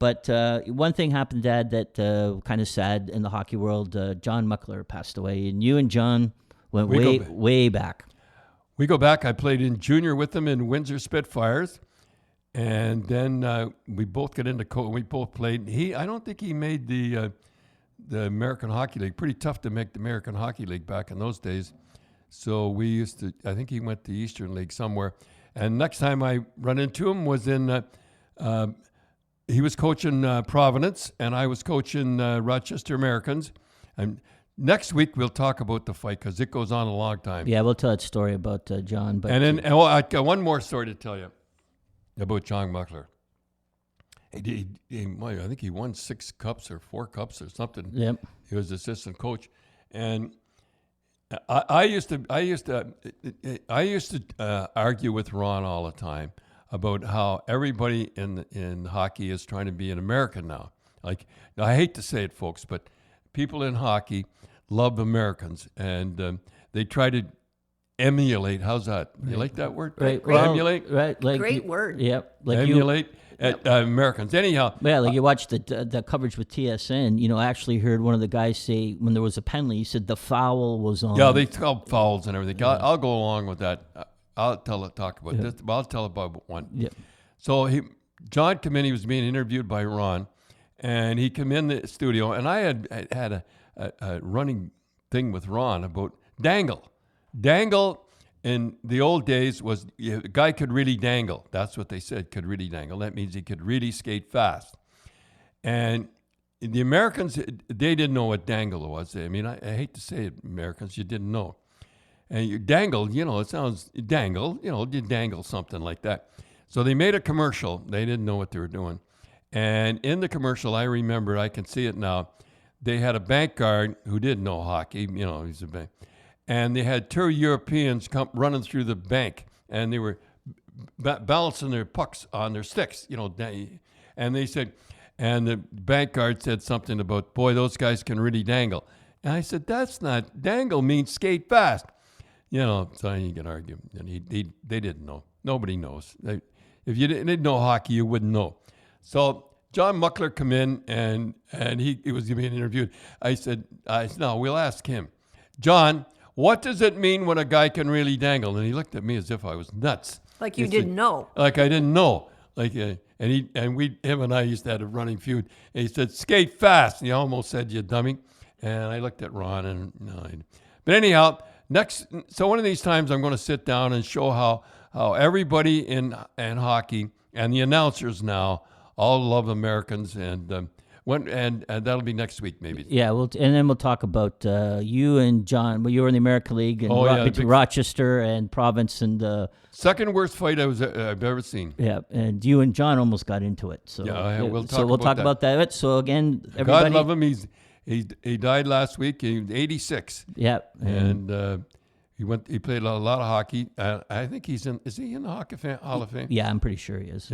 But one thing happened, Dad, that kind of sad in the hockey world. John Muckler passed away, and you and John went way back. We go back. I played in junior with him in Windsor Spitfires, and then we both got into we both played. I don't think he made the American Hockey League. Pretty tough to make the American Hockey League back in those days. So we used to. I think he went to Eastern League somewhere. And next time I run into him was in. He was coaching Providence, and I was coaching Rochester Americans. And next week we'll talk about the fight because it goes on a long time. Yeah, we'll tell that story about John. But I got one more story to tell you about John Muckler. I think he won 6 cups or 4 cups or something. Yep. He was assistant coach, and I used to argue with Ron all the time about how everybody in hockey is trying to be an American now. Like, I hate to say it, folks, but people in hockey love Americans, and they try to emulate. How's that? You like that word? Right. Emulate? Right. Like Great word. Yep. Like emulate Americans. Anyhow. Yeah, like you watched the coverage with TSN. I actually heard one of the guys say when there was a penalty, he said the foul was on. Yeah, they call fouls and everything. I'll go along with that. I'll talk about this. I'll tell about one. Yeah. So John came in. He was being interviewed by Ron, and he came in the studio, and I had a running thing with Ron about dangle. Dangle in the old days was a guy could really dangle. That's what they said, could really dangle. That means he could really skate fast. And the Americans, they didn't know what dangle was. I mean, I hate to say it, Americans, you didn't know. And you dangle, it sounds dangle, you dangle something like that. So they made a commercial. They didn't know what they were doing. And in the commercial, I remember, I can see it now, they had a bank guard who didn't know hockey, he's a bank. And they had 2 Europeans come running through the bank, and they were balancing their pucks on their sticks, and they said, and the bank guard said something about, boy, those guys can really dangle. And I said, that's not, dangle means skate fast. So you can argue. And they didn't know. Nobody knows. If you didn't know hockey, you wouldn't know. So John Muckler come in, and he was being interviewed. I said, no, we'll ask him. John, what does it mean when a guy can really dangle? And he looked at me as if I was nuts. Like you didn't know. Like I didn't know. Like him and I used to have a running feud. And he said, skate fast. And he almost said, you dummy. And I looked at Ron, and no. But anyhow, so one of these times I'm going to sit down and show how everybody in hockey and the announcers now all love Americans, and that'll be next week maybe. Yeah, and then we'll talk about you and John. Well, you were in the American League and between Rochester and Province, and second worst fight I've ever seen. Yeah, and you and John almost got into it. So yeah, we'll talk about that. So again, everybody, God love him. He died last week. He was 86. Yeah, and he played a lot of hockey. I think is he in the Hall of Fame? Yeah, I'm pretty sure he is.